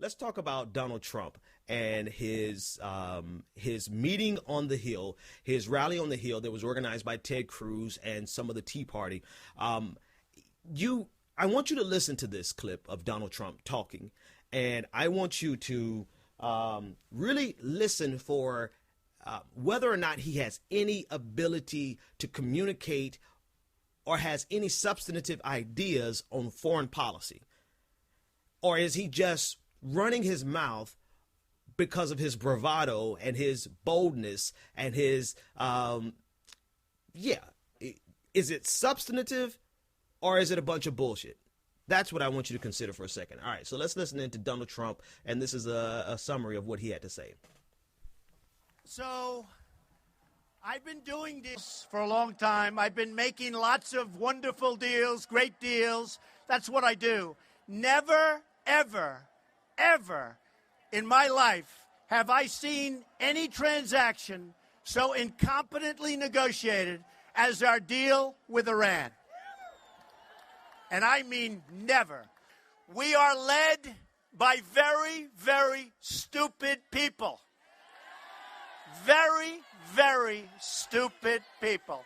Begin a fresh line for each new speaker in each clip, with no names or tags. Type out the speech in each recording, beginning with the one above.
Let's talk about Donald Trump and his meeting on the Hill, his rally on the Hill that was organized by Ted Cruz and some of the Tea Party. I want you to listen to this clip of Donald Trump talking, and I want you to really listen for whether or not he has any ability to communicate or has any substantive ideas on foreign policy, or is he just running his mouth because of his bravado and his boldness and his, is it substantive or is it a bunch of bullshit? That's what I want you to consider for a second. All right, so let's listen into Donald Trump, and this is a summary of what he had to say.
So, I've been doing this for a long time. I've been making lots of wonderful deals, great deals. That's what I do. Never, ever, ever in my life have I seen any transaction so incompetently negotiated as our deal with Iran. And I mean never. We are led by very, very stupid people. Very, very stupid people.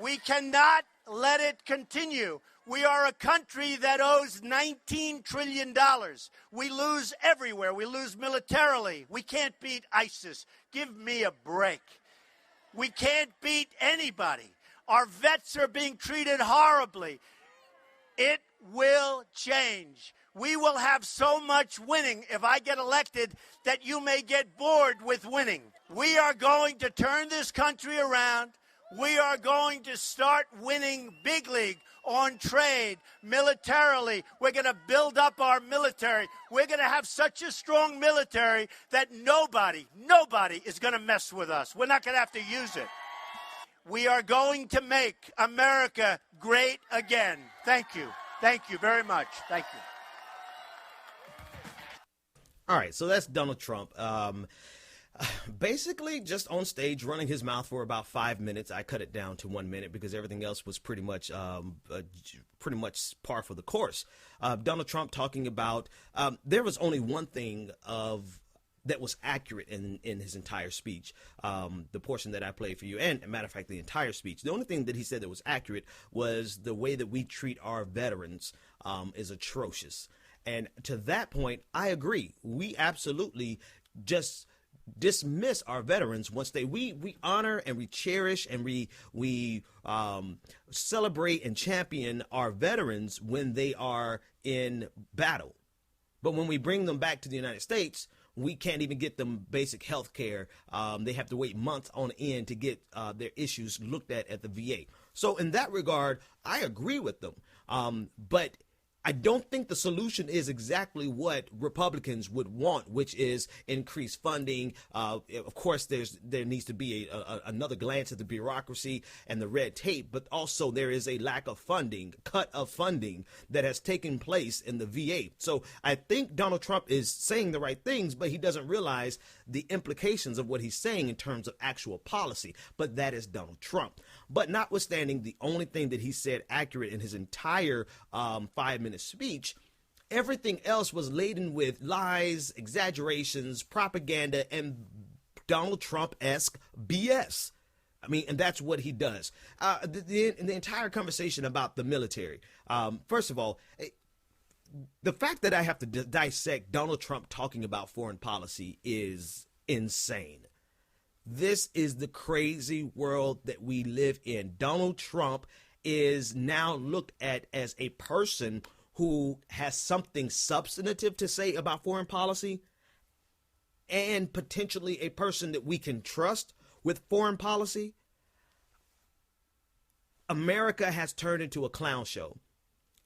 We cannot let it continue. We are a country that owes $19 trillion. We lose everywhere. We lose militarily. We can't beat ISIS. Give me a break. We can't beat anybody. Our vets are being treated horribly. It will change. We will have so much winning if I get elected that you may get bored with winning. We are going to turn this country around. We are going to start winning big league on trade, militarily. We're going to build up our military. We're going to have such a strong military that nobody is going to mess with us. We're not going to have to use it. We are going to make America great again. Thank you. Thank you very much. Thank you.
All right, so that's Donald Trump. Basically just on stage running his mouth for about 5 minutes. I cut it down to 1 minute because everything else was pretty much par for the course. Donald Trump talking about there was only one thing that was accurate in his entire speech, the portion that I played for you, and a matter of fact, the entire speech. The only thing that he said that was accurate was the way that we treat our veterans is atrocious. And to that point, I agree. We absolutely just dismiss our veterans once we honor and we cherish and we celebrate and champion our veterans when they are in battle. But when we bring them back to the United States, we can't even get them basic health care. They have to wait months on end to get their issues looked at the VA. So in that regard, I agree with them. But I don't think the solution is exactly what Republicans would want, which is increased funding. Of course, there needs to be another glance at the bureaucracy and the red tape, but also there is a lack of funding, cut of funding that has taken place in the VA. So I think Donald Trump is saying the right things, but he doesn't realize the implications of what he's saying in terms of actual policy. But that is Donald Trump. But notwithstanding the only thing that he said accurate in his entire 5-minute speech, everything else was laden with lies, exaggerations, propaganda, and Donald Trump-esque BS. I mean, and that's what he does. The entire conversation about the military. First of all, the fact that I have to dissect Donald Trump talking about foreign policy is insane. This is the crazy world that we live in. Donald Trump is now looked at as a person who has something substantive to say about foreign policy and potentially a person that we can trust with foreign policy. America has turned into a clown show.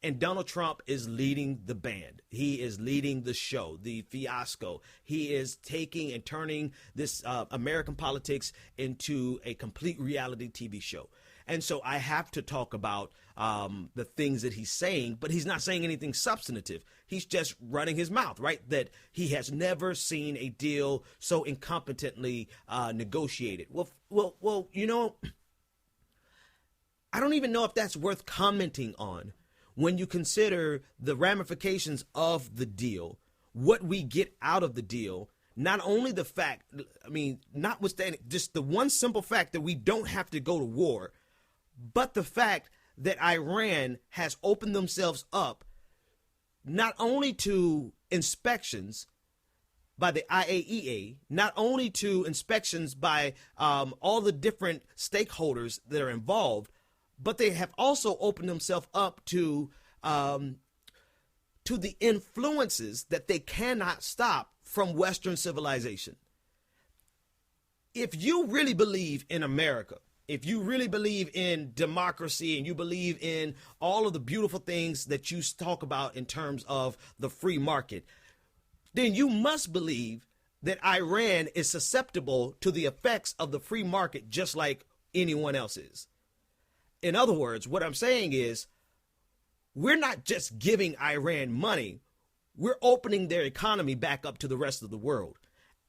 And Donald Trump is leading the band. He is leading the show, the fiasco. He is taking and turning this American politics into a complete reality TV show. And so I have to talk about the things that he's saying, but he's not saying anything substantive. He's just running his mouth, right? That he has never seen a deal so incompetently negotiated. Well, you know, I don't even know if that's worth commenting on when you consider the ramifications of the deal, what we get out of the deal, not only the fact, notwithstanding just the one simple fact that we don't have to go to war, but the fact that Iran has opened themselves up not only to inspections by the IAEA, not only to inspections by all the different stakeholders that are involved, but they have also opened themselves up to the influences that they cannot stop from Western civilization. If you really believe in America, if you really believe in democracy and you believe in all of the beautiful things that you talk about in terms of the free market, then you must believe that Iran is susceptible to the effects of the free market just like anyone else is. In other words, what I'm saying is we're not just giving Iran money, we're opening their economy back up to the rest of the world.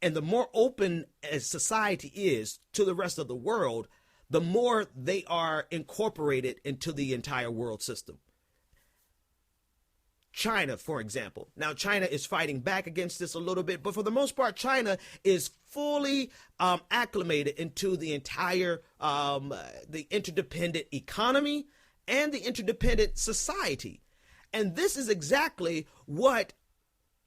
And the more open as society is to the rest of the world, the more they are incorporated into the entire world system. China, for example. Now, China is fighting back against this a little bit, but for the most part, China is fully acclimated into the entire, the interdependent economy and the interdependent society. And this is exactly what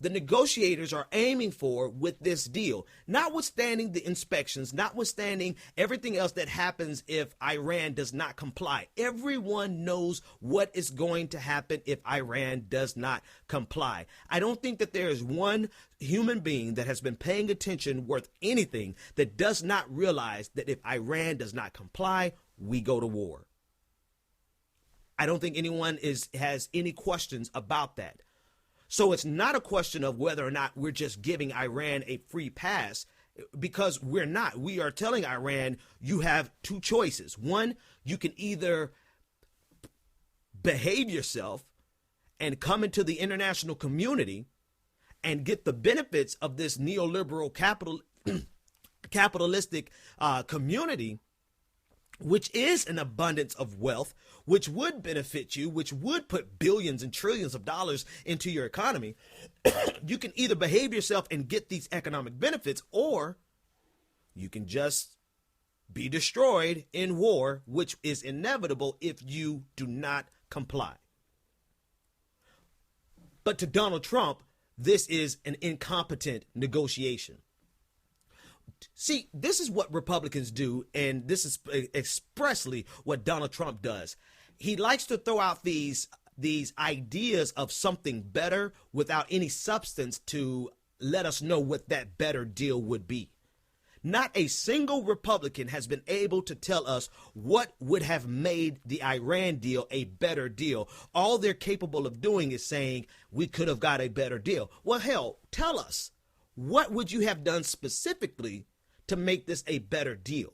the negotiators are aiming for with this deal, notwithstanding the inspections, notwithstanding everything else that happens if Iran does not comply. Everyone knows what is going to happen if Iran does not comply. I don't think that there is one human being that has been paying attention worth anything that does not realize that if Iran does not comply, we go to war. I don't think anyone has any questions about that. So it's not a question of whether or not we're just giving Iran a free pass, because we're not. We are telling Iran, you have two choices. One, you can either behave yourself and come into the international community and get the benefits of this neoliberal capitalistic community, which is an abundance of wealth, which would benefit you, which would put billions and trillions of dollars into your economy. You can either behave yourself and get these economic benefits, or you can just be destroyed in war, which is inevitable if you do not comply. But to Donald Trump, this is an incompetent negotiation. See, this is what Republicans do, and this is expressly what Donald Trump does. He likes to throw out these ideas of something better without any substance to let us know what that better deal would be. Not a single Republican has been able to tell us what would have made the Iran deal a better deal. All they're capable of doing is saying we could have got a better deal. Well, hell, tell us. What would you have done specifically to make this a better deal?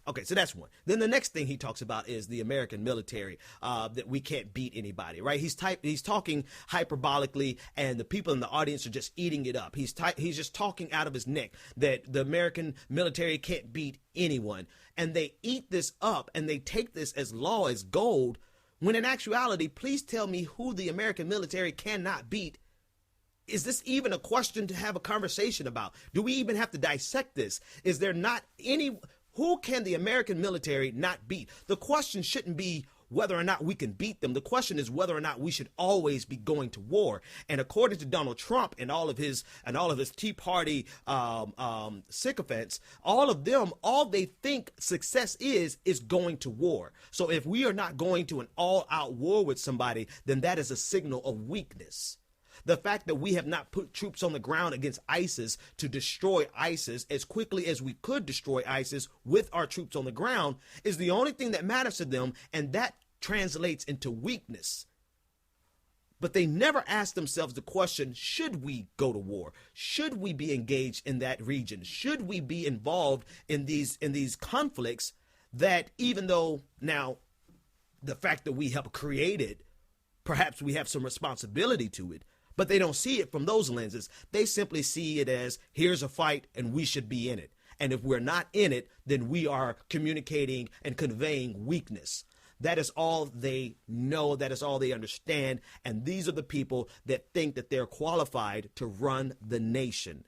Okay, so that's one. Then the next thing he talks about is the American military, that we can't beat anybody, right? He's talking hyperbolically, and the people in the audience are just eating it up. He's just talking out of his neck that the American military can't beat anyone. And they eat this up, and they take this as law as gold, when in actuality, please tell me who the American military cannot beat. Is this even a question to have a conversation about? Do we even have to dissect this? Is there not any... Who can the American military not beat? The question shouldn't be whether or not we can beat them. The question is whether or not we should always be going to war. And according to Donald Trump and all of his Tea Party sycophants, all of them, all they think success is going to war. So if we are not going to an all-out war with somebody, then that is a signal of weakness. The fact that we have not put troops on the ground against ISIS to destroy ISIS as quickly as we could destroy ISIS with our troops on the ground is the only thing that matters to them, and that translates into weakness. But they never ask themselves the question, should we go to war? Should we be engaged in that region? Should we be involved in these conflicts that, even though now the fact that we have created, perhaps we have some responsibility to it, but they don't see it from those lenses. They simply see it as, here's a fight and we should be in it. And if we're not in it, then we are communicating and conveying weakness. That is all they know. That is all they understand. And these are the people that think that they're qualified to run the nation.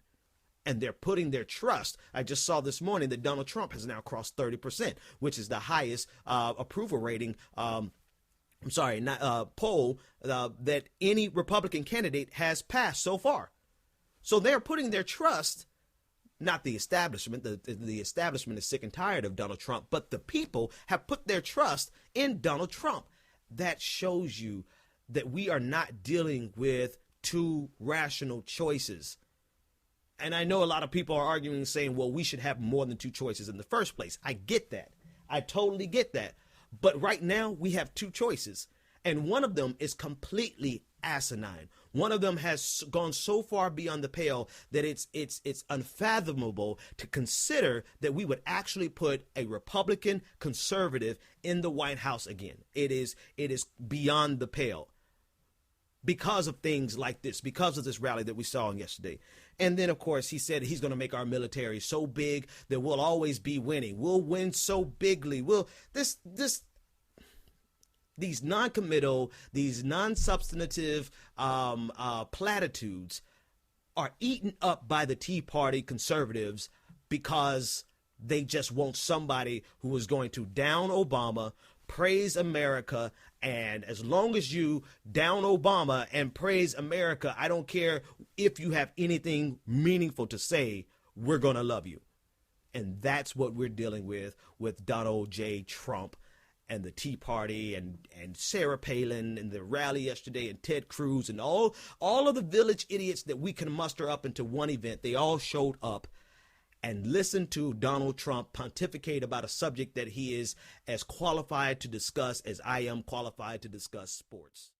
And they're putting their trust. I just saw this morning that Donald Trump has now crossed 30%, which is the highest approval rating poll that any Republican candidate has passed so far. So they're putting their trust, not the establishment. The establishment is sick and tired of Donald Trump, but the people have put their trust in Donald Trump. That shows you that we are not dealing with two rational choices. And I know a lot of people are arguing, saying, well, we should have more than two choices in the first place. I get that. I totally get that. But right now we have two choices, and one of them is completely asinine. One of them has gone so far beyond the pale that it's unfathomable to consider that we would actually put a Republican conservative in the White House again. It is beyond the pale because of things like this, because of this rally that we saw yesterday. And then, of course, he said he's going to make our military so big that we'll always be winning. We'll win so bigly. These non-committal, these non-substantive platitudes are eaten up by the Tea Party conservatives because they just want somebody who is going to down Obama, praise America, and as long as you down Obama and praise America, I don't care if you have anything meaningful to say, we're going to love you. And that's what we're dealing with Donald J. Trump and the Tea Party and Sarah Palin and the rally yesterday and Ted Cruz and all of the village idiots that we can muster up into one event. They all showed up and listened to Donald Trump pontificate about a subject that he is as qualified to discuss as I am qualified to discuss sports.